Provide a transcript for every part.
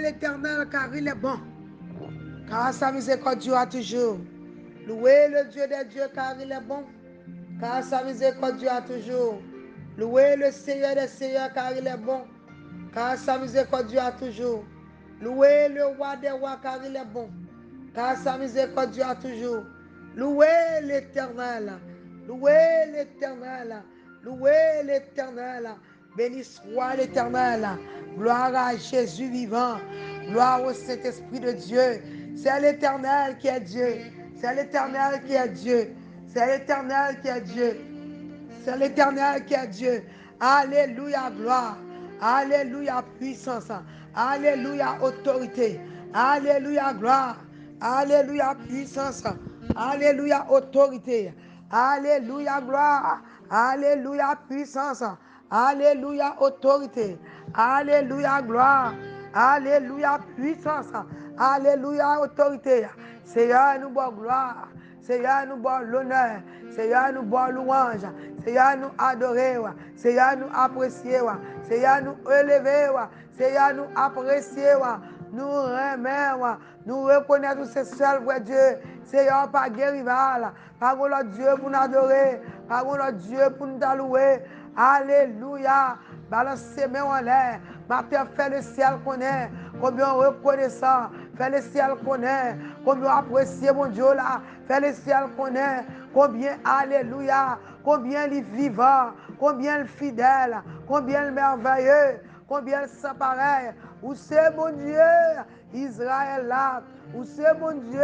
l'Éternel car il est bon, car sa miséricorde durera toujours. Louez le Dieu des dieux car il est bon, car sa miséricorde durera toujours. Louez le Seigneur des seigneurs car il est bon, car sa miséricorde durera toujours. Louez le roi des rois car il est bon, car sa miséricorde durera toujours. Louez l'Éternel, louez l'Éternel, louez l'Éternel. Béni soit l'Éternel. Gloire à Jésus vivant. Gloire au Saint-Esprit de Dieu. C'est l'Éternel qui est Dieu. C'est l'Éternel qui est Dieu. C'est l'Éternel qui est Dieu. C'est l'Éternel qui est Dieu. Alléluia, gloire. Alléluia, puissance. Alléluia, autorité. Alléluia, gloire. Alléluia, puissance. Alléluia, autorité. Alléluia, gloire. Alléluia, puissance. Alléluia, autorité. Alléluia, gloire. Alléluia, puissance. Alléluia, autorité. Seigneur, nous bon gloire. Seigneur, nous bon l'honneur. Seigneur, nous bon louange. Seigneur, nous adorer. Seigneur, nous apprécier. Seigneur, nous élever. Seigneur, nous apprécier. Nous remettre. Nous reconnaître que c'est seul vrai Dieu. Seigneur, pas de rival. Pas de Dieu pour nous adorer. Pas de Dieu pour nous louer. Alléluia. Balancez mes en l'air. Matin, fait le ciel connaît. Combien reconnaissant. Fait le ciel connaît. Combien apprécié mon Dieu là. Fait le ciel connaît. Combien, alléluia. Combien il vivant. Combien il fidèle. Combien il merveilleux. Combien il sans pareil. Où c'est mon Dieu. Israël là. Où c'est mon Dieu.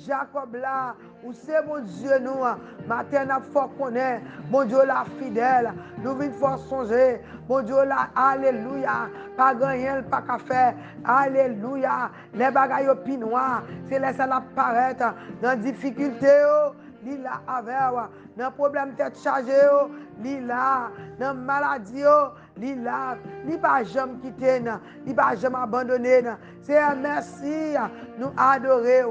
Jacob là, où c'est mon Dieu nous, matin n'a fort connaître, mon Dieu là fidèle, nous venons fort songer, mon Dieu là, alléluia, pas gagner, pas qu'à faire, alléluia, les bagailles au pinois, c'est laisser apparaître dans difficulté, li là avec, dans problème tête chargée, li là, dans maladie, li là, li pas jamais quitter, li pas jamais abandonner, c'est un merci, nous adorer,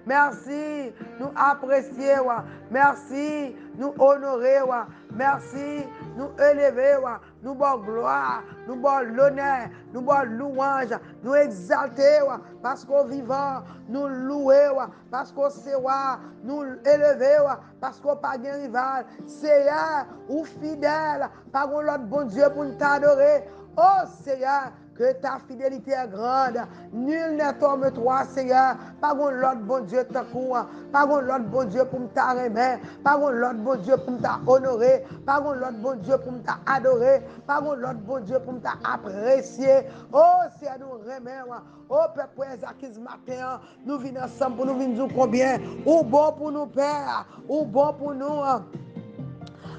merci, nous apprécier, merci, nous honorer, merci, nous élever, nous bon gloire, nous bon l'honneur, nous bon louange, nous exalter, parce qu'au vivant, nous louer, parce qu'au roi, nous élever, parce qu'au pas de rival, Seigneur, ou fidèle, par l'autre bon Dieu pour nous t'adorer, oh Seigneur, que ta fidélité est grande. Nul n'est comme toi, Seigneur. Pas l'autre bon Dieu te court. Pas l'autre bon Dieu pour t'aimer. Pas l'autre bon Dieu pour t'honorer. Pas l'autre bon Dieu pour t'adorer. Pas l'autre bon Dieu pour t'apprécier. Oh, Seigneur, nous remercions. Oh, Père, qui ce matin, nous venons ensemble pour nous venir dire combien. Ou bon pour nous, Père. Ou bon pour nous.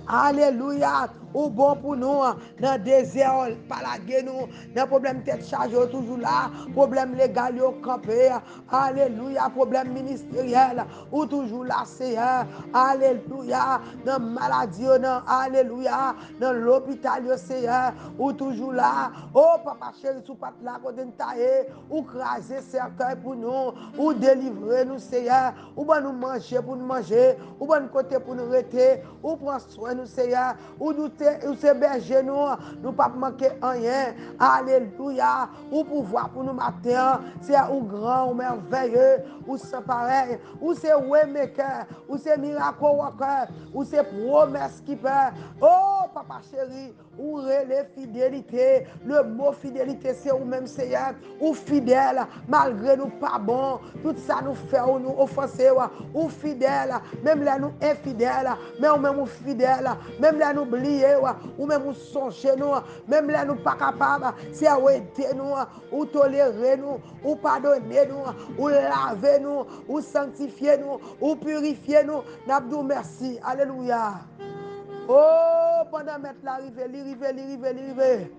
Alléluia. Ou bon pour nous, dans le désert, pas la guerre, nous, dans le problème tête chargée, toujours là, problème légal, campé, alléluia, problème ministériel, ou toujours là, Seigneur, alléluia, dans la maladie, alléluia, dans l'hôpital, Seigneur, ou toujours là, oh papa chéri, sous pat là, côté de taille, ou craser cercueil pour nous, ou délivrer nous, Seigneur, ou ben nous manger pour nous manger, ou ben côté pour nous rester, ou prendre soin nous, Seigneur, ou nous c'est berger nous pas manquer rien. Alléluia. Ou pouvoir pour nous matin, c'est ou grand, ou merveilleux, ou sans pareil, ou c'est waymaker, ou c'est miracle worker, ou c'est promesse qui peut. Oh papa chéri, ou les fidélité. Le mot fidélité c'est ou même Seigneur, ou fidèle, malgré nous pas bon, tout ça nous fait ou nous offenser, ou fidèle, même là nous infidèles, mais ou même ou fidèle, même là nous oublier, ou même nous songer nous, même là nous pas capables, c'est à aider nous, ou tolérer nous, ou pardonner nous, ou laver nous, ou sanctifier nous, ou purifier nous. N'abdou merci. Alléluia. Oh, pendant mettre l'arrivée.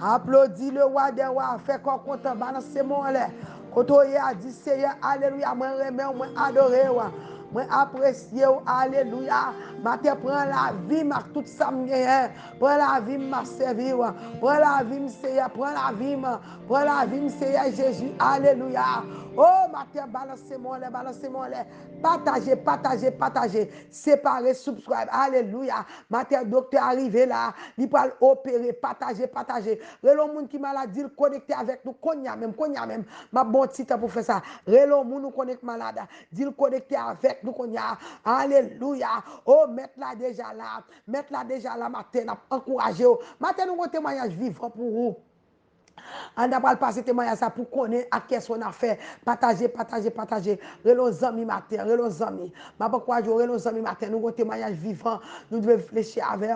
Applaudis le roi des rois, fait qu'on compte balance mon là. Quand on a dit Seigneur, alléluia, moi remet, moi adorer, Moi apprécier, alléluia. Matin, prends la vie, ma tout ça me gagne. Prends la vie, ma servir. Prends la vie, Seigneur. Prends la vie, prends la vie, Seigneur Jésus. Alléluia. Oh, matin, balancez-moi les, balancez-moi les. Partagez, partagez, partagez. Séparez, subscribe. Alléluia. Matin, docteur arrivé là. Il peut opérer. Partagez, partagez. Relo moun qui malade, il connecté avec nous. Konya même. Ma bon titre pour faire ça. Relo moun nous connecte malade. Dit connecté avec nous. Konya. Alléluia. Oh, mettre-la déjà là. Mettre-la déjà là, matin. Encouragez. Matin, nous avons un témoignage vivant pour vous. On a pas passer témoignage ça pour connaître à qu'est-ce qu'on a fait. Partager, partager, partager. Relons amis matin, relons amis. Ma pas quoi jouer relons amis matin. Nous avons témoignage vivant. Nous devons réfléchir avec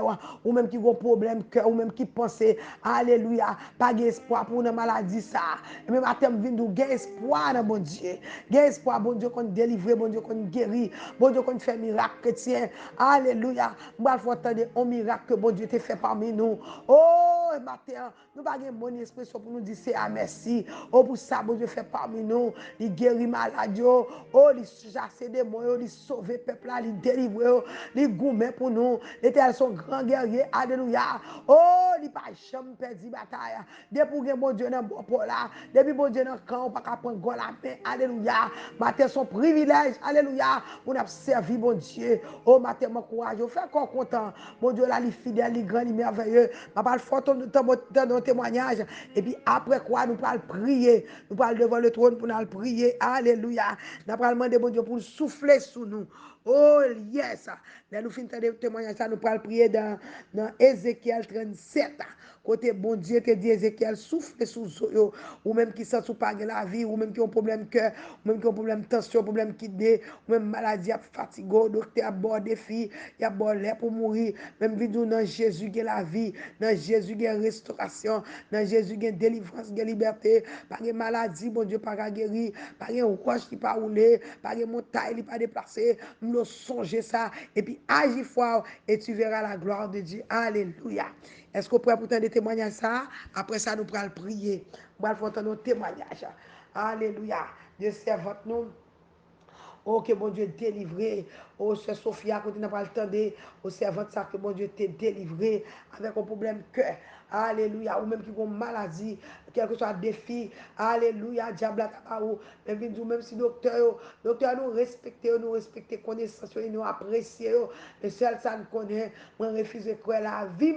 ou même qui ont problème cœur ou même qui pense alléluia, pas d'espoir pour une maladie ça. Et même matin vinn nous gain espoir dans bon Dieu. Gain espoir bon Dieu qu'on délivre, bon Dieu qu'on guérit, bon Dieu qu'on fait miracle chrétien. Alléluia. Moi faut attendre un miracle que bon Dieu t'a fait parmi nous. Oh matin, nous pas gain bonne expression pour nous dire c'est à merci. Oh pour ça bon Dieu fait parmi nous, il guérit malade, oh il chasse démons, il sauve peuple là, il délivre, il gourmet pour nous. L'Éternel son grand guerrier. Alléluia. Oh, il pas jamais perdu bataille. Depuis que bon Dieu n'a pas là, depuis bon Dieu n'a quand on pas prendre go la main. Alléluia. Matin son privilège. Alléluia. On a servi bon Dieu. Oh matin mon courage. On fait encore content. Bon Dieu là, il final, il grand, il merveilleux. Ma parle fort dans nos témoignages. Et puis après quoi, nous parlons prier. Nous parlons devant le trône pour nous prier. Alléluia. Nous parlons demander bon Dieu pour souffler sur nous. Oh yes. Là nous finissons de témoigner ça, nous parlons prier dans Ézéchiel 37. Côté bon Dieu te dit Ézéchiel souffle sous eux, ou même qui sont sous pas la vie, ou même qui ont problème cœur, ou même qui ont problème tension, problème kidney, ou même maladie fatigue, docteur a bord défi, il a bord l'air pour mourir, même vidéo dans Jésus qui la vie, dans Jésus qui restauration, dans Jésus qui délivrance, qui liberté, pas de maladie, bon Dieu pas guérir, pas de roche qui pas rouler, pas de montagne qui pas déplacer, nous songer ça et puis agis fort et tu verras la gloire de Dieu. Alléluia. Est-ce que vous pouvez pourtant des témoignages ça? Après ça, nous pourrons prier. Nous allons faire nos témoignages. Alléluia. Dieu servante nous. Oh, que bon Dieu délivré. Oh, c'est Sophia, quand tu n'as pas le temps de. Oh, servante, ça, que bon Dieu t'ait délivré avec un problème cœur. Alléluia. Ou même qui ont maladie, quel que soit le défi. Alléluia. Diable à tabaou. Même si docteur nous respecter connaissance, nous apprécier. Mais seul ça nous connaît. Moi, refuse de croire la vie.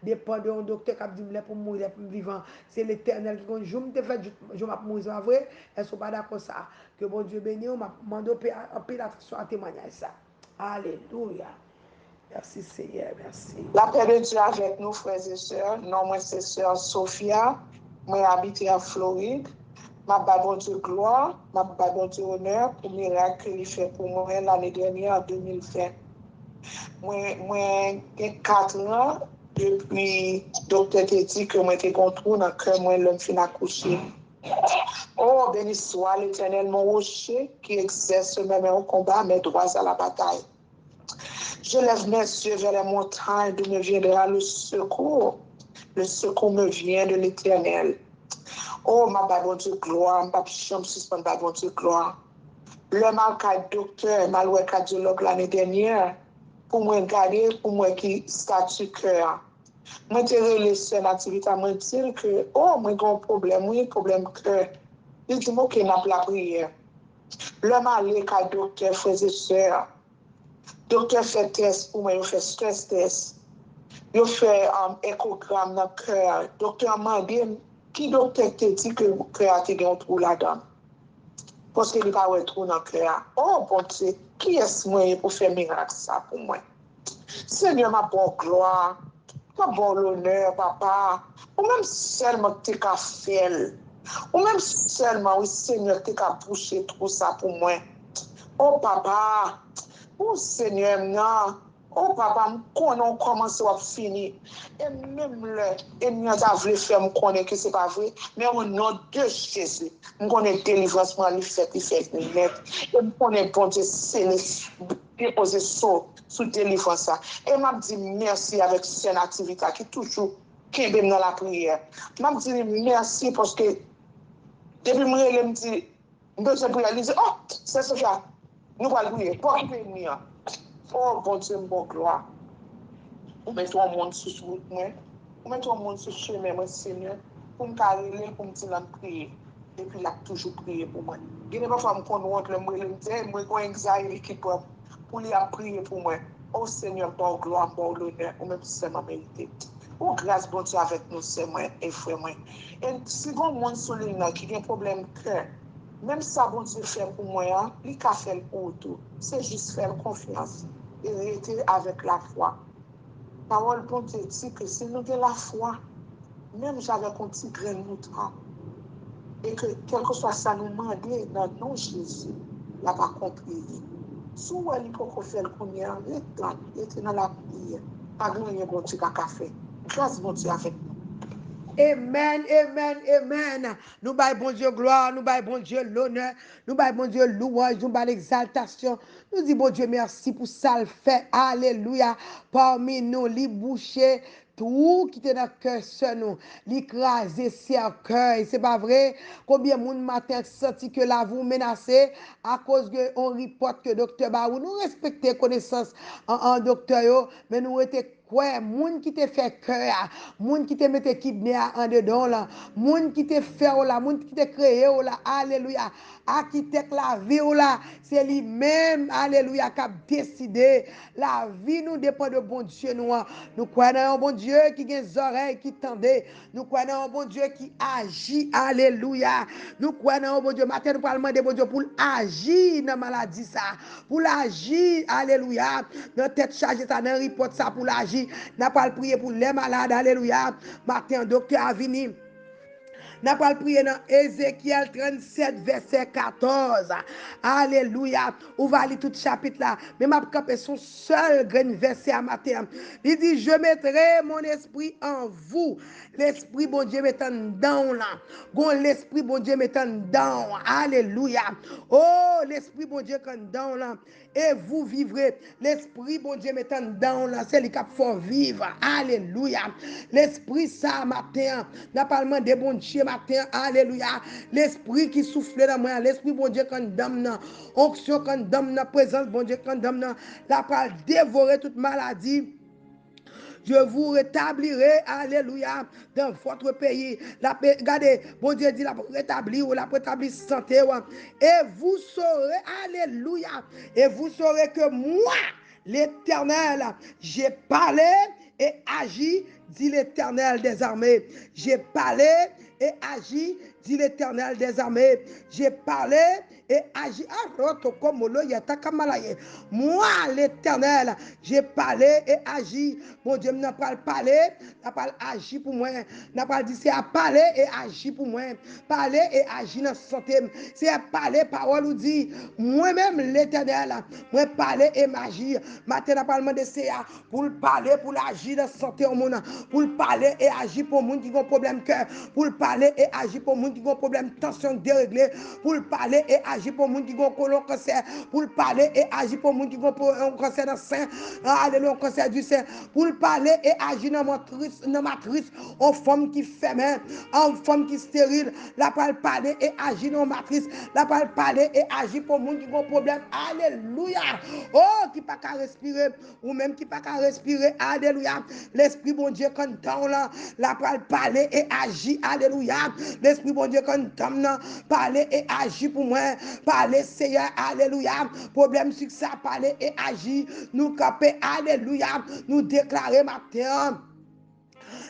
Dépend de un docteur qui a dit pour mourir, pour vivant. C'est l'éternel qui dit, je me fais, je vais mourir, c'est vrai. Est-ce que pas d'accord ça? Que bon Dieu bénisse, on m'a demandé un peu d'attention à témoigner ça. Alléluia. Merci Seigneur, merci. La paix de Dieu avec nous, frères et sœurs. Non, moi, c'est sœur Sophia. Moi, j'habite en Floride. Ma bon Dieu gloire, ma bon Dieu honneur pour le miracle qu'il fait pour moi l'année dernière, en 2020. Moi, j'ai 4 ans depuis le docteur t'a dit que moi, j'étais contre dans le cœur, moi, l'homme fin accouché. Oh, béni soit l'Éternel, mon rocher, qui exerce même un combat, mes droits à la bataille. Je lève mes yeux vers les montagnes d'où me viendra le secours. Le secours me vient de l'Éternel. Oh, ma bon Dieu gloire, ma chambre suspend ma bon Dieu gloire. Le mal docteur, mal cardiologue l'année dernière, pour moi garder, pour moi qui statut cœur. Moi, je relève une activité à me dire que, oh, moi, j'ai un problème, oui, problème cœur. Il dit, ok, n'a pas la prière. Le mal docteur, frères et sœurs. Docteur fait test pour moi, il fait stress test. Il fait échogramme dans le cœur. Docteur m'a dit, qui docteur te dit que le cœur a été un trou là-dedans? Parce qu'il n'y a pas de trou dans le cœur. Oh, bon Dieu, qui est-ce moi pour faire miracle ça pour moi? Seigneur, ma bonne gloire, ma bonne honneur, papa. Ou même seulement tu as fait. Ou même seulement, oui, Seigneur, tu as bouché tout ça pour moi. Oh, papa. Oh Seigneur, non. Oh papa, on commence à finir. Et même le ennemi a voulu faire me connaître que ce n'est pas vrai. Mais au nom de Jésus, je connais délivrance, il fait net. Et je connais bon Dieu, c'est déposer sous délivrance. Et je dis merci avec cette activité qui toujours qui est dans la prière. Je dis merci parce que depuis que je me dis, je dis, oh, c'est Sophia. Nous allons prier. Pour venir. Oh, bon Dieu, bon gloire. Ou mettre un monde sur route, ou mettre un monde sur chemin, moi, Seigneur, pour me carrer, pour me dire prier. Et puis, il a toujours prié pour moi. Il n'y a pas de femme le moi, j'ai anxiety qui peut pour lui prier pour moi. Oh Seigneur, bon gloire, bon l'honneur, ou même c'est ma vérité. Oh grâce, bon Dieu, avec nous, c'est moi et frère moi. Et si bon monde sur lui qui a un problème cœur, même ça, bon Dieu, fait pour moi, il a fait pour tout. C'est juste faire confiance et rester avec la foi. Parole bon Dieu dit que si nous avons la foi, même j'avais un petit grain de moutarde, et que quel que soit ça nous demander dans le nom de Jésus, il n'a pas compris. Souvent, il faut faire le premier, il est dans la prière. Pas de rien, bon Dieu, qu'à faire. Grâce, bon Dieu, avec nous. Amen, amen, amen. Nous baillons bon Dieu gloire, nous baillons bon Dieu l'honneur, nous baillons bon Dieu louange, nous baillons l'exaltation. Nous disons bon Dieu merci pour ça le fait. Alléluia. Parmi nous, les bouchers, tout qui était dans le cœur sur nous, l'écraser cercueil. C'est pas vrai? Combien de monde matin senti que la vous menacez à cause que on reporte que docteur Barou, nous respectons connaissance en docteur, mais nous étions quoi, moun qui te fait cœur, moun qui te mette kidney en dedans là, moun qui te fait là, moun qui te créé là, alléluia, architecte la vie là, c'est lui-même, alléluia, qui a décidé. La vie nous dépend de bon Dieu nous. Nous croyons en un bon Dieu qui a des oreilles qui tendent. Nous croyons en un bon Dieu qui agit, alléluia. Nous croyons en un bon Dieu. Matin nous parlons de bon Dieu pour agir dans la maladie ça, pour agir, alléluia, dans tête chargée ça, dans report ça pour agir. N'a pas prier pour les malades, alléluia. Matin docteur a venu. N'a pas prié dans Ézéchiel 37, verset 14. Alléluia. On va lire tout chapitre là. Mais m'a capé son seul grand verset à matin. Il dit, je mettrai mon esprit en vous. L'esprit, bon Dieu, mettant dedans là. Gon l'esprit, bon Dieu, mettant dedans. Alléluia. Oh, l'esprit, bon Dieu, quand dedans là. Et vous vivrez. L'esprit, bon Dieu, mettant dedans là. C'est le cap faut vivre. Alléluia. L'esprit, ça, matin. N'a pas demandé, bon Dieu, matin. Alléluia. L'esprit qui souffle dans moi. L'esprit, bon Dieu, quand donne. Onction, quand donne. Présence, bon Dieu, quand donne. La parole dévorer toute maladie. Je vous rétablirai, alléluia, dans votre pays. Regardez, bon Dieu dit, la rétablir ou la rétablir santé. Et vous saurez, alléluia, et vous saurez que moi, l'Éternel, j'ai parlé et agi, dit l'Éternel des armées. J'ai parlé et agi, dit l'Éternel des armées. J'ai parlé et agi. Moi, l'Éternel, j'ai parlé et agi. Mon Dieu n'a pas parlé, n'a pas agi pour moi. N'a pas dit c'est à parler et agir pour moi. Parler et agir dans la santé. C'est à parler, parole ou dit. Moi-même, l'Éternel, moi parler et m'agir. Matin, n'a pas demandé c'est pour parler, pour agir dans la santé au monde. Pour parler et agir pour les gens qui ont problème cœur. Pour parler et agir pour les gens qui ont problème tension déréglée. Pour parler et agir pour les gens qui ont colon cancer. Pour parler et agir pour les gens qui ont un cancer dans le sein. Alléluia, un cancer du sein. Pour parler et agir dans la matrice, en femme qui fait main, en femme qui stérile. La parler et agir dans la matrice. La parler et agir pour les gens qui ont problème. Alléluia. Oh, qui pas qu'à respirer. Ou même qui pas qu'à respirer. Alléluia. L'esprit bon Dieu quand dans là, la parler et agir. Alléluia. L'esprit bon Dieu quand dans parler et agir pour moi. Parler Seigneur. Alléluia. Problème sur ça, parler et agir. Nous caper. Alléluia. Nous déclarer matin.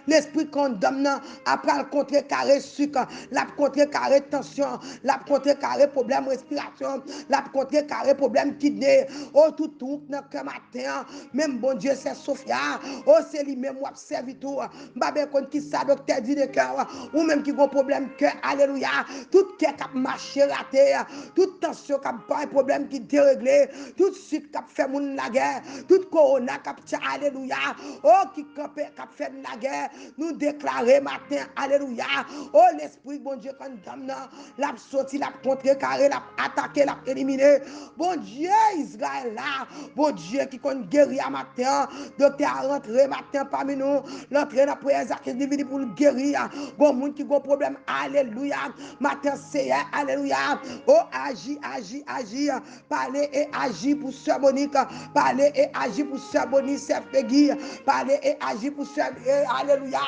L'esprit condamne après le contrecarré sucre, la contrecarré tension, la contrecarré problème respiration, la contrecarré problème kidney. Oh tout dans le matin, même bon Dieu c'est Sophia. Oh c'est lui-même ou observe tout. Babé kon qui ça docteur dit de cœur ou même qui a un problème cœur. Alléluia. Tout cœur qui a marché raté, toute tension qui a pas un problème qui déréglé, tout sucre qui a fait moun la guerre, toute corona qui a alléluia. Oh qui a fait la guerre. nous déclarer matin, alléluia. Oh, l'esprit, bon Dieu, quand condamne, l'a sorti, l'a contrecarré, l'a attaqué, l'a éliminé. Bon Dieu, Israël là, bon Dieu qui compte guérir matin, docteur a rentré matin parmi nous, l'entrée dans la prière, qui est pour nous guérir. Bon monde qui a un problème, alléluia. Matin, c'est alléluia. Oh, agis, agis, agis. Parlez et agis pour Sœur Monique. Parlez et agis pour Sœur Bonnie, Sœur Peggy. Parlez et agis pour Sœur, alléluia,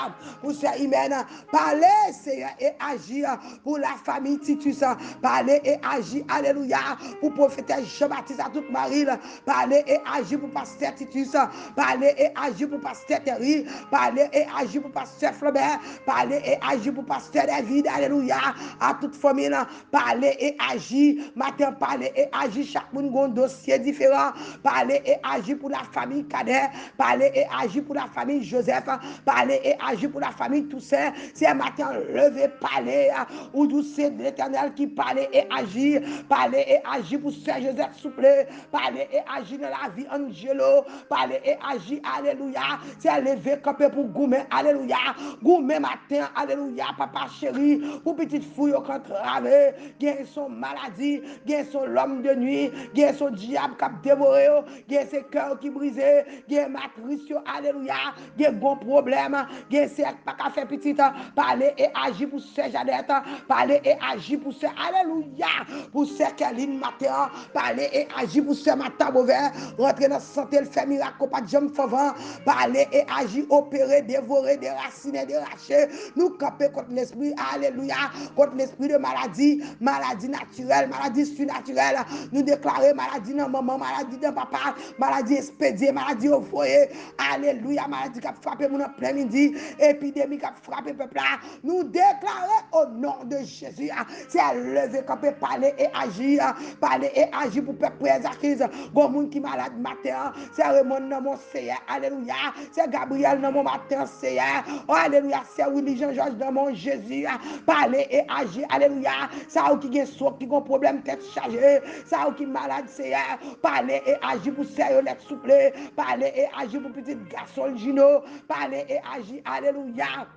pour Sœur Imen. Parlez, Seigneur, et agis pour la famille Titus. Parlez et agis, alléluia, pour prophétesse Jean-Baptiste à toute Marie. Parlez et agis pour pasteur Titus. Parlez et agis pour pasteur Terry. Parlez et agis pour pasteur Flaubert. Parlez et agis pour pasteur David. Alléluia, à toute famille. Parlez et agis. Matin, parlez et agis. Chaque monde a un dossier différent. Parlez et agis pour la famille Cadet. Parlez et agis pour la famille Joseph. Parlez et agis pour la famille Toussaint. C'est un matin, levez, parlez. Ou douce de l'Éternel qui parlez et agit. Parlez et agis pour Sœur Joseph Souplé. Parlez et agis dans la vie Angelo. Parlez et agis. Alléluia. C'est lever campé pour Goumé. Alléluia. Goumé matin. Alléluia. Papa chéri. Pour petite fouille au contravé. Gagne son maladie. Gagne son l'homme de nuit. Gagne son diable qui a dévoré. Gagne ses cœurs qui brisé. Gagne matrice. Alléluia. Gagne bon problème. Gagne c'est pas qu'à faire petit. Parlez et agis pour Sœur Jeannette. Parlez et agis pour Sœur. Alléluia. Pour Sœur Kéline matin. Parlez et agis pour Sœur Mata Beauvais. Rentrer dans la santé, le fait miracle, pas de jambes favant. Parler et agir, opérer, dévorer, déraciner, déracher. Nous camper contre l'esprit, alléluia, contre l'esprit de maladie, maladie naturelle, maladie surnaturelle. Nous déclarer maladie dans maman, maladie dans papa, maladie expédiée, maladie au foyer. Alléluia, maladie qui a frappé mon après-midi, épidémie qui a frappé peuple là. Nous déclarer au nom de Jésus. C'est à lever, camper, parler et agir. Parler et agir pour peuple préserver. Bon monde qui malade matin, c'est Raymond dans mon Seigneur, alléluia, c'est Gabriel dans mon matin, Seigneur, oh, alléluia, c'est Willy Jean-Georges dans mon Jésus, parler et agir, alléluia, ça qui a soif, qui a un problème tête chargée, ça qui est malade, Seigneur, parler et agir pour Seigneur, souple, parler et agir pour petit garçon Gino, parler et agir, alléluia.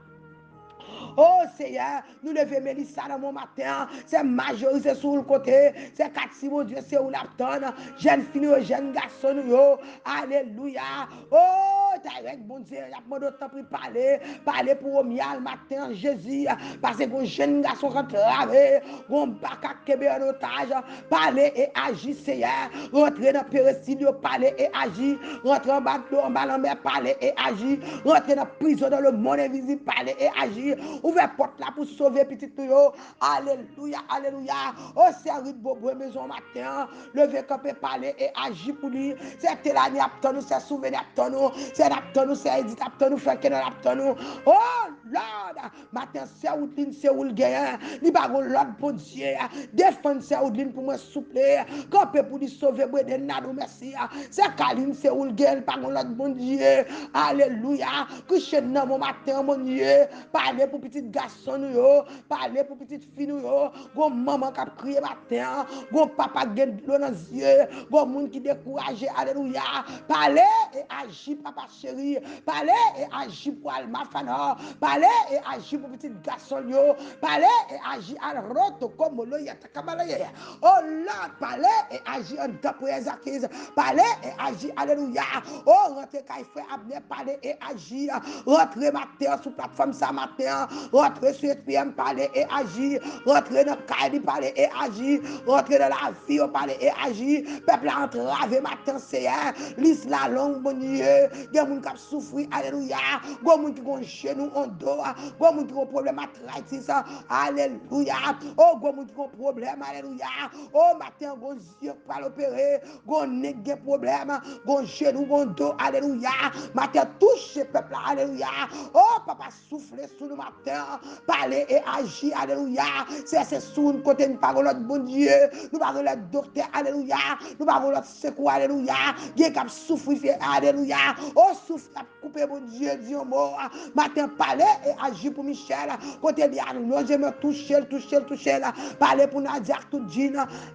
Oh Seigneur, nous levons Mélissa dans mon matin. C'est majorité sur le côté. C'est 4 mon Dieu, c'est où l'abtonne. Jeune fille, jeune garçon. Alléluia. Oh, direct, bon Dieu, il y a pas de temps pour parler. Parler pour Omial matin, Jésus. Parce que jeune garçon rentré, on bac à Québec en otage. Parler et agir, Seigneur. Rentrer dans le péristyle, parler et agir. Rentrer en bateau, en bas en mer, parler et agir. Rentrer dans la prison, dans le monde invisible, parler et agir. Ouvert porte là pour sauver petit tuyau. Alléluia, alléluia. Oh, c'est un rite bobo maison matin. Lever campé parler et agir pour lui. C'est Télani apton nous, c'est souvenir apton nous. C'est apton nous, c'est Edith apton nous, fait que nous apton nous. Oh, Lord. Matin, c'est Outline, c'est où le gain. Li bagon l'autre pour Dieu. Défendre c'est Outline pour moi souple. Campé pour lui sauver, Bredel Nadou, merci. C'est Kaline, c'est où le gain. Bagon l'autre bon Dieu. Alléluia. Coucher dans mon matin, mon Dieu. Parler pour petit garçon nous, parler pour petite fille nous, gon maman qui a crié matin, gon papa qui a de l'eau dans les yeux, gon monde qui découragé, alléluia. Parler et agir, papa chéri, parler et agir pour Alma Fana, parler et agir pour petit garçon nous, parler et agir à roto comme le yatakabalaye. Oh là, parler et agir en d'après Zakis, parler et agir, alléluia. Oh, rentrer quand il fait Abner, parler et agir, rentrer matin sur plateforme ça matin, rentrer sur SPM, parler et agir, rentrer dans le cahier, parler et agir, rentrer dans la vie, parler et agir, peuple entravé matin, c'est liste la longue, bon Dieu, il y a des gens qui souffrent, alléluia, il y a des gens qui ont genou en dos, il y a des gens qui ont problème arthritis, alléluia, oh, il y a des gens qui ont problème, alléluia, oh, matin, il y a des yeux pour l'opérer, il y a des problème, il y a genou en dos, alléluia, matin, touche peuple, alléluia, oh, papa, souffle sous le matin, parler et agir, alléluia. C'est sous une côté, nous parlons notre bon Dieu, nous parlons notre docteur, alléluia. Nous parlons notre secours, alléluia. Dieu qui a souffert, alléluia. Oh, souffle, coupe camper, mon Dieu, dis un mot. Matin, parler et agir pour Michel. Côté bien, nous, je me toucher. Parler pour Nadia, tout dit.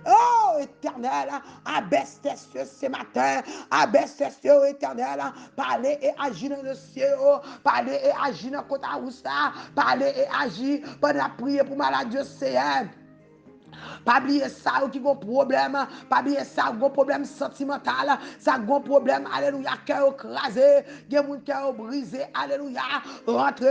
Oh, éternel, abaisse tes cieux ce matin. Abaisse tes cieux, éternel. Parler et agir dans le ciel. Parler et agir dans le côté à parler et agir pendant la prière pour maladie, Seigneur. Pas oublier ça qui a un problème, pas oublier ça qui a un problème sentimental, ça a un problème, alléluia, cœur écrasé, il y a des cœur brisé, alléluia, rentrez,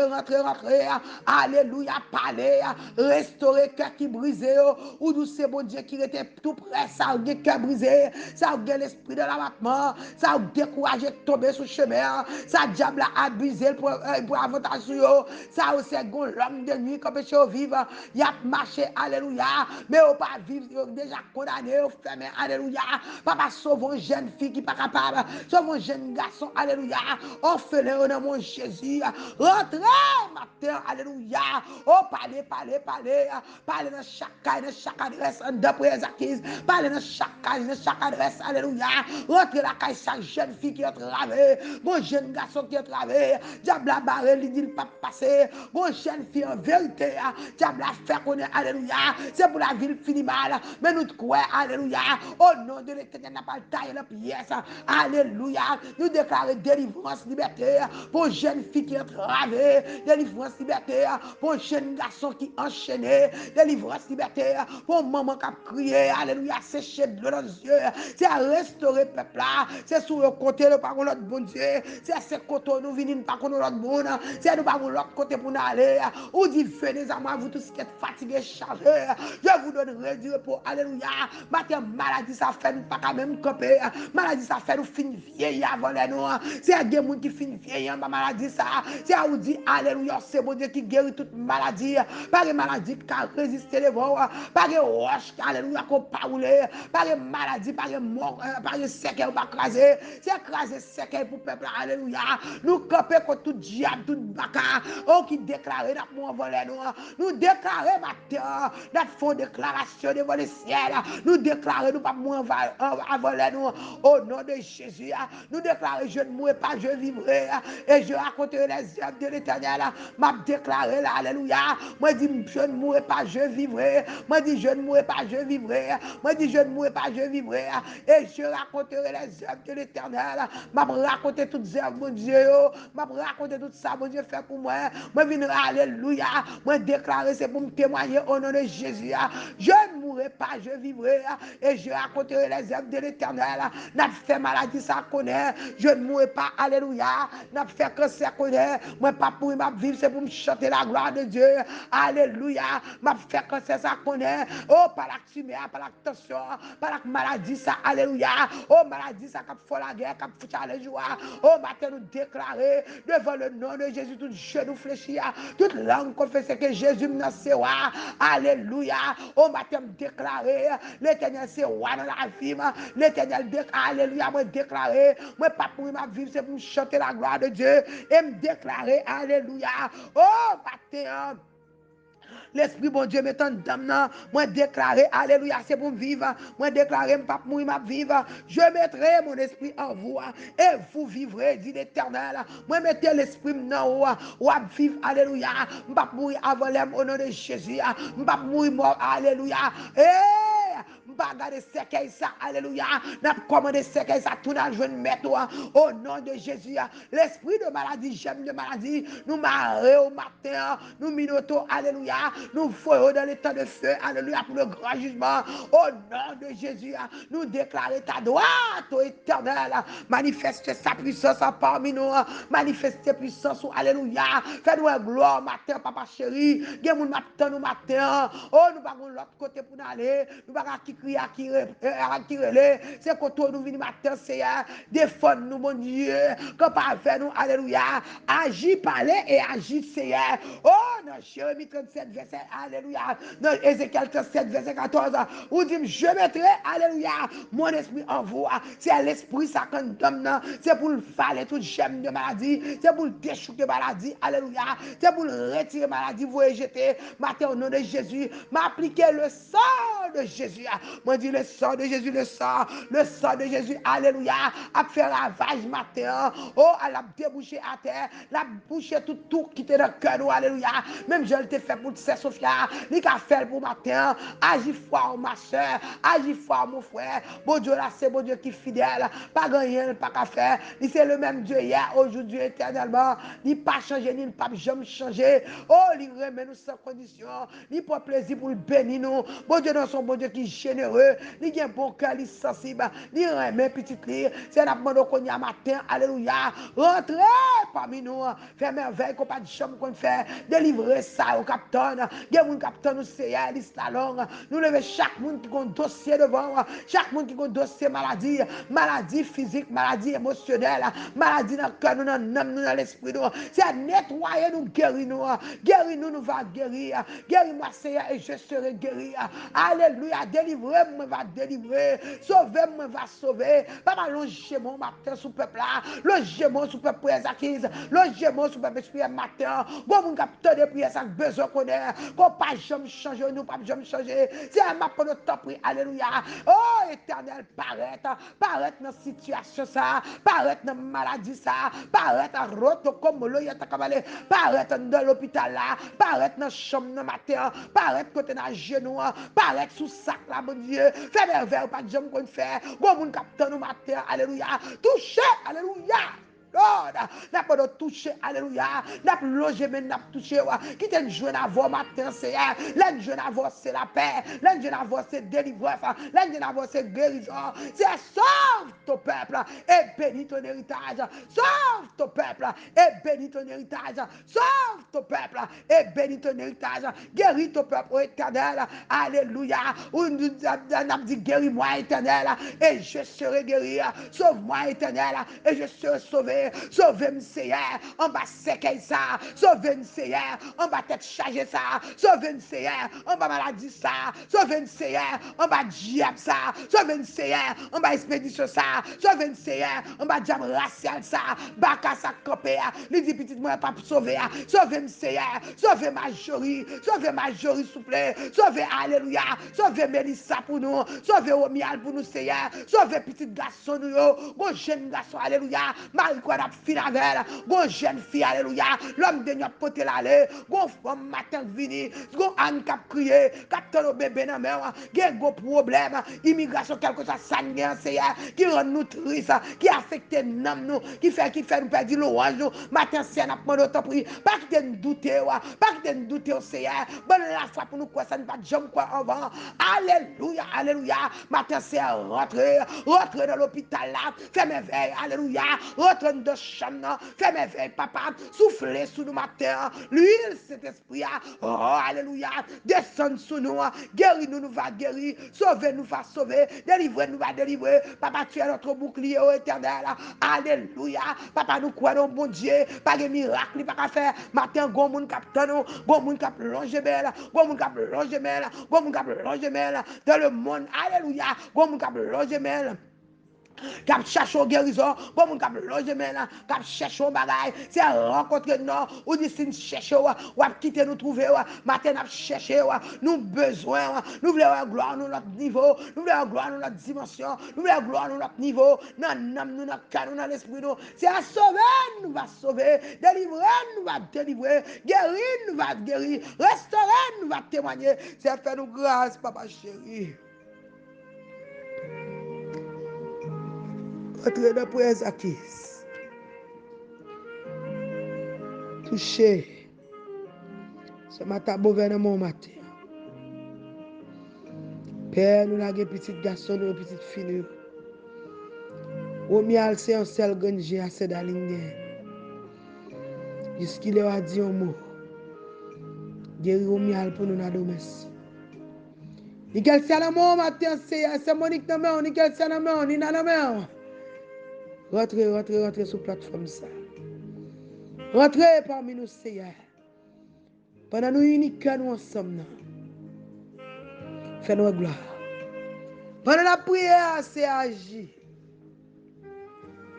alléluia, parler, restaurer cœur qui brisé, ou d'où c'est bon Dieu qui était tout près, ça a un cœur brisé, ça a l'esprit de l'abattement, ça a découragé tomber sur le chemin, ça a diable a abusé pour avantage sur eux, ça a aussi l'homme de nuit comme péché au vivre, il a marché, alléluia, mais on pas vivre déjà condamné, fermé, alléluia. Papa, sauve une jeune fille qui n'est pas capable, sauve un jeune garçon, alléluia. Orphelin au nom de Jésus. Rentrez matin, alléluia. Oh, parlez dans chaque adresse, d'après les acquises, parlez dans chaque adresse, alléluia. Rentrez la caille, chaque jeune fille qui est travée, bon jeune garçon qui est travée, diable a barré, il dit pas passer, bon jeune fille en vérité, diable a fait connaître, alléluia. C'est pour la ville fini mal, mais nous croyons, alléluia, au nom de l'Éternel, n'a pas taillé la pièce, alléluia, nous déclarons délivrance, liberté, pour une jeune fille qui est travée, délivrance, liberté, pour un jeune garçon qui est enchaîné, délivrance, liberté, pour maman qui a crié, alléluia, sécher de l'eau dans les yeux, c'est à restaurer le peuple là, c'est sur le côté, le par l'autre bon Dieu, c'est à ce côté, nous venons par contre l'autre monde, c'est nous par l'autre côté pour nous aller, ou dit, venez à moi, vous tous qui êtes fatigués, chargés, je vous donne du repos, alléluia, matin, maladie, ça fait nous pas quand même camper, maladie, ça fait nous finir vieillir avant les nous, c'est à des gens qui finissent vieillir, ma maladie, ça, c'est à vous dire, alléluia, c'est bon Dieu qui guérit toute maladie, pas de maladie qui a résisté les vents, pas de roche, alléluia, qu'on pas rouler, pas de maladie, pas de mort, pas de séquelles, pas craser, c'est écraser séquelles pour le peuple, alléluia, nous camper contre tout diable, tout baka, oh, qui déclare, nous déclarer matin, notre fond déclaration devant le ciel, nous déclarer, nous pas moins voler nous, au nom de Jésus, nous déclarer, je ne mourrai pas, je vivrai, et je raconterai les œuvres de l'Éternel, m'a déclaré là, alléluia, moi dit, je ne mourrai pas, je vivrai, moi dit, je ne mourrai pas, je vivrai, moi dit, je ne mourrai pas, je vivrai, et je raconterai les œuvres de l'Éternel, m'a raconté toutes les œuvres, mon Dieu, m'a raconté tout ça, mon Dieu fait pour moi, moi viendrai, alléluia, moi déclarer, c'est pour me témoigner au nom de Jésus, je ne mourrai pas, je vivrai, et je raconterai les œuvres de l'Éternel, n'a fait maladie, ça connaît, je ne mourrai pas, alléluia, n'a fait cancer, connaît, moi pas pour m'a vivre, c'est pour me chanter la gloire de Dieu, alléluia, m'a fait cancer, ça connaît, oh, par la tumeur, par la tension, par la maladie, ça, alléluia, oh, maladie, ça, qui fait la guerre, qui fait les joie, oh, matin, nous déclarer, devant le nom de Jésus, tout genou fléchi, toute langue confesse que Jésus n'a c'est roi, alléluia, oh, matin, déclarer, l'Éternel c'est roi dans la vie, l'Éternel, alléluia, moi déclarer, moi pas pour ma vie, c'est pour chanter la gloire de Dieu, et me déclarer, alléluia, oh, matin, l'esprit bon Dieu m'étant dame, moi déclarer, alléluia, c'est pour vivre, moi déclarer, pas mourir, ma vivre, je mettrai mon esprit en vous, et vous vivrez, dit l'Éternel, moi mettez l'esprit dans vous, ou vivre, alléluia, pas mourir avant l'homme au nom de Jésus, pas mourir mort, alléluia, pas garder séquelles ça, alléluia, n'a commandé séquelles ça, tout dans le jeune mettre au nom de Jésus, l'esprit de maladie, j'aime de maladie, nous marrer au matin, nous minotons, alléluia, nous voyons dans les temps de feu, alléluia, pour le grand jugement, au nom de Jésus, nous déclarer ta droite, ô éternel, manifeste sa puissance parmi nous, manifeste puissance, alléluia, fais-nous une gloire matin, papa chéri, gen moun matin, nous matin, oh, nous pas l'autre côté pour nous aller, nous pas qui crier, qui relais, c'est quand nous venons matin, Seigneur, défendre-nous, mon Dieu, quand pas avec nous, alléluia, agis, parler et agis, Seigneur, oh, dans Jérémie 37, verset, alléluia, dans Ézéchiel 37, verset 14, où dit, je mettrai, alléluia, mon esprit en vous. C'est l'esprit ça condamne, c'est pour le faire tout gemme de maladie, c'est pour le déchouer maladie, alléluia, c'est pour le retirer maladie, vous jeter, matin au nom de Jésus, m'appliquer le sang de Jésus. Moi dis le sang de Jésus, le sang de Jésus, alléluia, à faire ravage matin, oh, à la déboucher à terre, la boucher tout qui était dans le cœur, alléluia, même je l'ai fait pour Sœur Sophia, il a fait pour matin, agis fort ma soeur, agis fort mon frère, bon Dieu là, c'est bon Dieu qui est fidèle, pas gagner, pas qu'à faire, c'est le même Dieu hier, aujourd'hui, éternellement, il n'a pas changé, il n'a pas jamais changé, oh, il remet nous sans condition, il prend plaisir pour le bénir nous, bon Dieu, dans son bon Dieu qui est généreux, il a un bon cœur, il est sensible, il remet petite lire, c'est la demande qu'on y a matin, alléluia, rentrez parmi nous, faire merveille qu'on pas de chambre qu'on fait, délivrer ça au capitaine, il y a un capitaine au CR, l'histoire longue, nous lever chaque monde qui a un dossier devant, chaque monde qui a un dossier maladie physique, maladie émotionnelle, maladie dans le cœur, nous, dans l'âme, nous, dans l'esprit, nous, c'est nettoyer nous, guérir nous, nous va guérir, guéris-moi Seigneur et je serai guéri, alléluia, délivrez-moi, va délivrer, sauvez-moi, va sauver, papa, logez-moi matin sous peuple là, logez-moi sous peuple prière acquise, logez-moi sous peuple esprit matin, bon, mon capteur de prière, ça besoin qu'on ait, qu'on pas jamais changer, nous pas jamais changer, c'est un map pour notre temps, alléluia, oh, éternel, paraître dans la situation ça, paraître dans la maladie ça, paraître à roto comme le yata kabalé, paraître dans l'hôpital là, paraître dans la chambre dans matin, paraître côté dans genou, paraître sous sac là, mon Dieu, fais merveille, pas de jambe qu'on fait, bon, mon capteur nous matin, alléluia, touchez, alléluia. Lord, n'a pas de toucher, alléluia, n'a pas logé, mais n'a pas touché, qui t'en joue d'avoir matin, c'est l'un jeune avoir c'est la paix, l'un jeune avoir c'est délivrance, l'un jeune avoir c'est guérison, c'est sauve ton peuple et bénis ton héritage, sauve ton peuple et bénis ton héritage, sauve ton peuple et bénis ton héritage, guéris ton peuple ô éternel, alléluia, ou nous avons dit guéris-moi éternel et je serai guéri, sauve-moi éternel et je serai sauvé. Sauvez-moi, Seigneur, en bas séquelle ça. Sauvez-moi, Seigneur, en bas tête chargée ça. Sauvez-moi, Seigneur, en bas maladie ça. Sauvez-moi, Seigneur, en bas diable ça. Sauvez-moi, Seigneur, en bas expédition ça. Sauvez-moi, Seigneur, en bas diable racial ça. Baka ça copé. Les dit petit moi pas sauver. Sauvez-moi, Seigneur, sauvez Majorie. Sauvez Majorie, s'il vous plaît. Sauvez, alléluia. Sauvez Mélissa pour nous. Sauvez Omial pour nous, Seigneur. Sauvez petit garçon nous. Bon jeune garçon, alléluia. Marie quoi n'a fin avec, bon jeune fille, alléluia, l'homme de notre côté l'aller, bon femme matin vini, bon Anne qui a crié, capteur au bébé dans mer, qui a un gros problème, immigration quelque chose sanguin, qui rend nous tristes, qui affecte nous, qui fait nous perdre l'orange, nous, matin c'est un appel de temps pris, pas que nous douter, pas que nous douter au Seigneur, bonne la foi pour nous quoi, ça ne va jamais quoi avant, alléluia, alléluia, matin c'est rentrer dans l'hôpital là, fait mes veilles, alléluia, rentre dans chambre, fais mes veilles, papa, soufflez sous nous matin, l'huile, cet esprit, oh, alléluia, descend sous nous, guéris-nous, nous va guérir, sauvez-nous, va sauver, délivrez-nous, va délivrer, papa, tu es notre bouclier, oh éternel, alléluia, papa, nous croyons, bon Dieu, pas de miracle, pas qu'à faire, matin, gon moun capteur, gon moun cap longe belle, gon moun cap longe belle, gon moun cap longe belle, dans le monde, alléluia, gon moun cap longe belle, cap cherche au guérison, bon mon cap loge men là, cap cherche au bagay, c'est rencontrer nous, ou dit si cherche ou quitter nous trouver, matin n'a chercher, nous besoin, nous voulons gloire nous notre niveau, nous voulons gloire nous notre dimension, nous voulons gloire nous notre niveau, non nous notre cœur, nous dans l'esprit nous, c'est à sauver, nous va sauver, délivrer, nous va délivrer, guérir, nous va guérir, restaurer, nous va témoigner, c'est faire nous grâce, papa chéri. Entrez dans la prière acquise. Touchez. Ce matin, gouvernement matin. Père, nous avons des petits garçons, des petites filles. Au mial, c'est un seul gangé à cette ligne. Jusqu'il leur a dit un mot. Guérir au mial pour nous dans le merci. Nickel, c'est la main matin, c'est Monique dans la main, nickel, c'est la main, ni dans la main. Rentrez sur la plateforme ça. Rentrez parmi nous, Seigneur. Pendant nous uniques nous ensemble. Fais-nous gloire. Pendant la prière, c'est agir.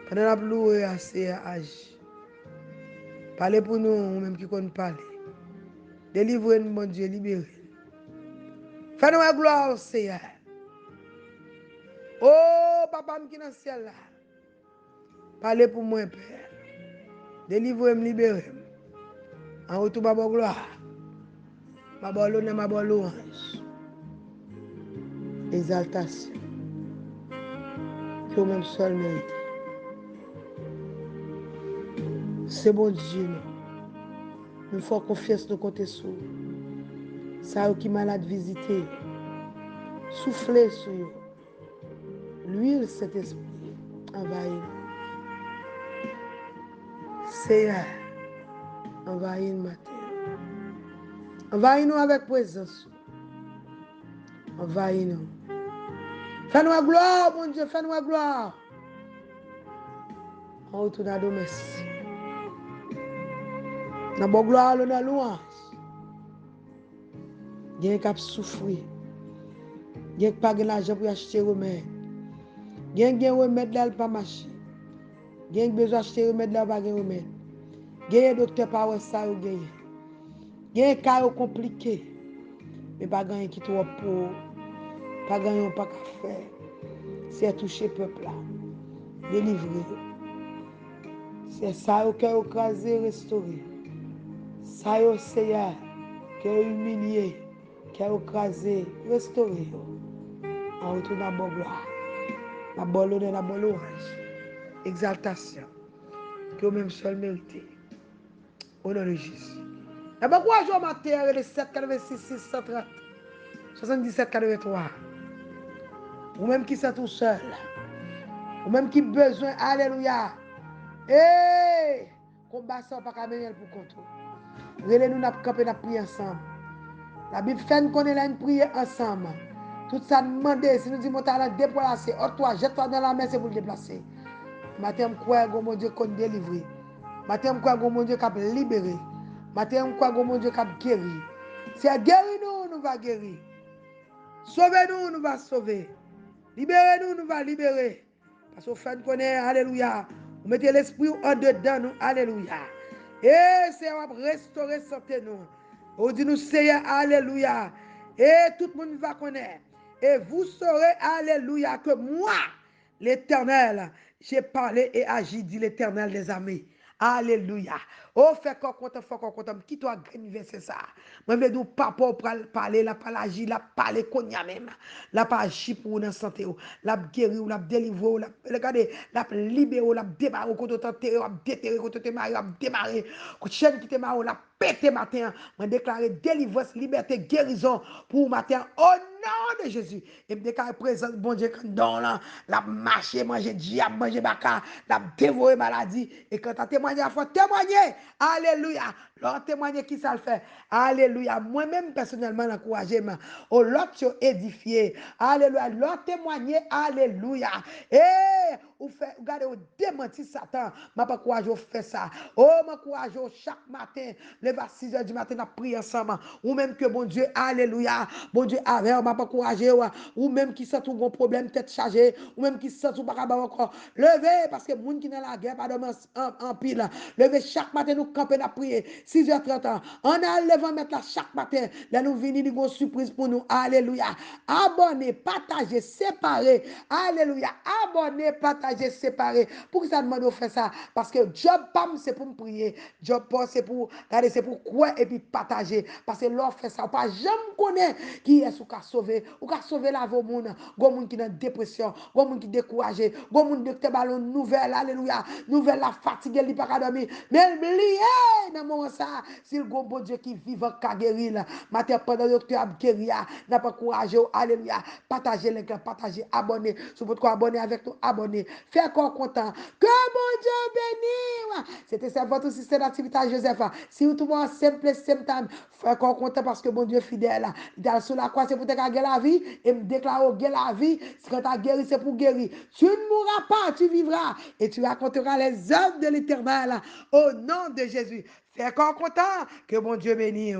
Pendant la louer, c'est agir. Parlez pour nous, même qui connaissent parler. Délivrez-nous, mon Dieu, libérez. Fais-nous gloire, Seigneur. Oh, papa, qui est dans le ciel là. Parlez pour moi, Père. Délivrez-moi, libérez-moi. En retour, ma bonne gloire. Ma bonne honneur, ma bonne louange. Exaltation. Que vous-même seul mérite. C'est bon Dieu, nous. Nous faisons confiance de côté sur. Ça qui malade visiter. Soufflez sur eux. L'huile, cet esprit, envahit. Seigneur, envahit le matin. Envahis-nous avec présence. Envahis-nous. Fais-nous la gloire, mon Dieu, fais-nous la gloire. On retourne à domestique. Dans la gloire, dans la louange. Il y a un qui souffrir. Il y a un qui n'a pas l'argent pour acheter remède. Il y a un remède là, il pas marcher. Il y a un besoin d'acheter remède là, il pas remède. Il y a un docteur pas ouais ça ou gagné. Il y a un cas compliqué. Mais pas gagner qui trop pour pas gagner pas qu'à faire. C'est toucher peuple là. Délivrer. C'est ça au cœur écrasé, restauré. Ça au Seigneur, cœur humilié, cœur écrasé, restauré. En retour dans la bonne gloire. La bonne honneur, la bonne louange. Exaltation. Que vous-même seul méritez. Au nom de Jésus. Et bien, quoi, je m'attends les 7, 86, 630, 77, 83. Ou-même qui sont tout seul. Ou-même qui besoin, alléluia. Hey! Combat ça, pas qu'à mener pour contrôle. Relez-nous, nous camper, nous prier ensemble. La Bible fait nous connaître une prière ensemble. Tout ça demande, si nous disons, mon talent déplacé, toi, jette-toi dans la main, c'est pour le déplacer. Matin, je crois que mon Dieu qu'on délivrer. Matin, je crois que mon Dieu qu'on libérer. Matin, je crois que mon Dieu qu'on guérir. Si elle guérit nous, nous va guérir. Sauvez-nous, nous va sauver. Libérez-nous, nous va libérer. Parce que fait nous connaître, alléluia. Vous mettez l'esprit en dedans nous, alléluia. Et c'est à restaurer santé nous. On dit nous Seigneur, alléluia. Et tout le monde va connaître. Et vous saurez, alléluia, que moi, l'Éternel, j'ai parlé et agi, dit l'Éternel des armées. Alléluia. Oh, fais qu'on content, qui toi gagne c'est ça. Moi, je veux pas pour parler, la pas agir, la parler qu'on y a même. La pas agir pour la santé, la guérir, la délivrer, la regardez, la libérer, la débarrer, contre t'enterrer, la déterrer, contre te marier, la démarrer, contre chaîne qui te marier, la péter matin. Moi, déclarer délivrance, liberté, guérison pour matin. Au nom de Jésus. Et me déclarer présence, bon Dieu, quand dans la marcher, manger diable, manger baka, la dévorer maladie. Et quand tu as témoigné, il faut témoigner. Alléluia. L'autre témoigner qui ça le fait. Alléluia. Moi-même, personnellement, encouragé, oh, l'autre édifié. Alléluia. L'autre témoigner. Alléluia. Et, ou fait, regardez, ou démentir Satan. Je pas courage, ou fait ça. Oh, je courage, chaque matin, lève à 6 h du matin, on prie ensemble. Ou même que bon Dieu, alléluia. Bon Dieu, avec, on m'a pas courage. Ou même qui sent tout gros problème, tête chargée. Ou même qui sent tout pas encore. Levez, parce que les gens qui sont dans la guerre, pas de en pile. Levez chaque matin, nous camper, nous prier. 6 h 30. On a levé mettre là chaque matin. Là, nous venons, nous avons une surprise pour nous. Alléluia. Abonnez, partagez, séparez. Alléluia. Abonnez, partagez, séparez. Pour que ça demande de faire ça? Parce que job, pam, c'est pour me prier. Job, c'est pour, regardez, c'est pour quoi et puis partager. Parce que l'on fait ça. Ou pas jamais connaître qui est ce qui a sauvé. Ou qui a sauvé la vie au monde. Gon monde qui est dans dépression. Gon monde qui est découragé. Gon monde qui a ballon nouvelle. Alléluia. Nouvelle la fatigue, il pas dormir. Mais oubliez dans moment ça. Si le bon Dieu qui vit en guérir. Matin pendant le docteur a guéri. N'a pas courage. Alléluia. Partagez les gars, partagez, abonnez. Si vous pouvez abonner avec nous, abonnez. Faites encore content. Que bon Dieu bénisse. C'était ça votre système d'activité à Joseph. Si vous trouvez un simple time, faites encore content parce que bon Dieu est fidèle. Dans sur la croix, c'est pour te guérir la vie, et me déclare guérir la vie. Quand tu as guéri, c'est pour guérir. Tu ne mourras pas, tu vivras. Et tu raconteras les œuvres de l'Éternel au nom de Jésus. Fais encore content que mon Dieu bénisse.